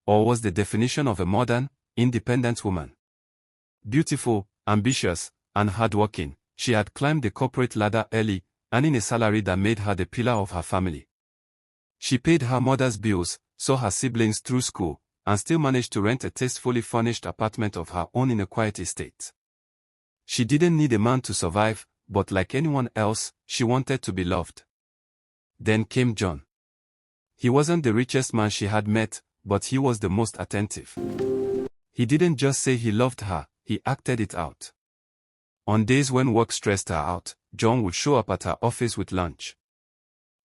or was the definition of a modern, independent woman. Beautiful, ambitious, and hardworking, she had climbed the corporate ladder early, earning a salary that made her the pillar of her family. She paid her mother's bills, saw her siblings through school, and still managed to rent a tastefully furnished apartment of her own in a quiet estate. She didn't need a man to survive, but like anyone else, she wanted to be loved. Then came John. He wasn't the richest man she had met, but he was the most attentive. He didn't just say he loved her, he acted it out. On days when work stressed her out, John would show up at her office with lunch.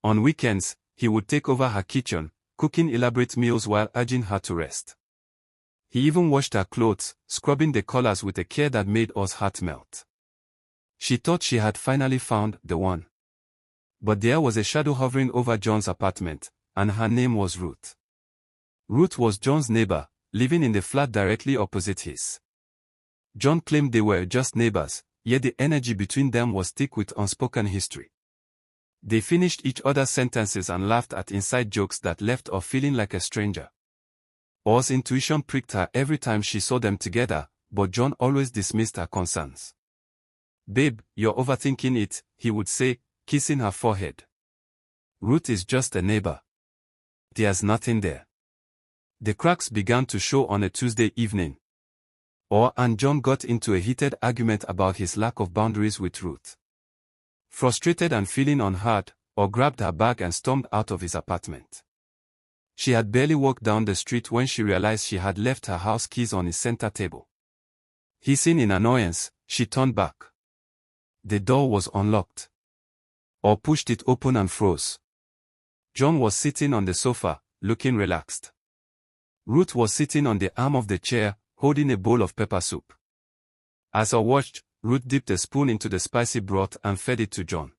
On weekends, he would take over her kitchen, cooking elaborate meals while urging her to rest. He even washed her clothes, scrubbing the collars with a care that made us heart melt. She thought she had finally found the one. But there was a shadow hovering over John's apartment, and her name was Ruth. Ruth was John's neighbor, living in the flat directly opposite his. John claimed they were just neighbors, yet the energy between them was thick with unspoken history. They finished each other's sentences and laughed at inside jokes that left her feeling like a stranger. Or's intuition pricked her every time she saw them together, but John always dismissed her concerns. "Babe, you're overthinking it," he would say, kissing her forehead. "Ruth is just a neighbor. There's nothing there." The cracks began to show on a Tuesday evening. Or and John got into a heated argument about his lack of boundaries with Ruth. Frustrated and feeling unheard, Or grabbed her bag and stormed out of his apartment. She had barely walked down the street when she realized she had left her house keys on his center table. Hissing in annoyance, she turned back. The door was unlocked. Or pushed it open and froze. John was sitting on the sofa, looking relaxed. Ruth was sitting on the arm of the chair, holding a bowl of pepper soup. As I watched, Ruth dipped a spoon into the spicy broth and fed it to John.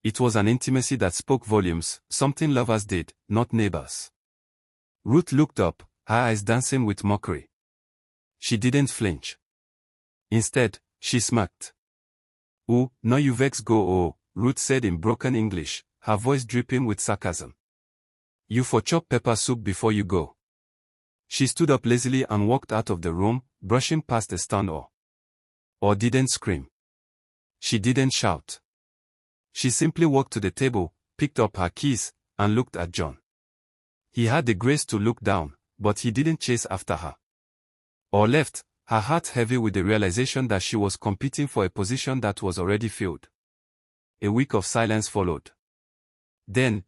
It was an intimacy that spoke volumes, something lovers did, not neighbors. Ruth looked up, her eyes dancing with mockery. She didn't flinch. Instead, she smirked. "Oh, now you vex go oh," Ruth said in broken English, her voice dripping with sarcasm. "You for chop pepper soup before you go." She stood up lazily and walked out of the room, brushing past the stunned Or didn't scream. She didn't shout. She simply walked to the table, picked up her keys, and looked at John. He had the grace to look down, but he didn't chase after her. Or left, her heart heavy with the realization that she was competing for a position that was already filled. A week of silence followed. Then,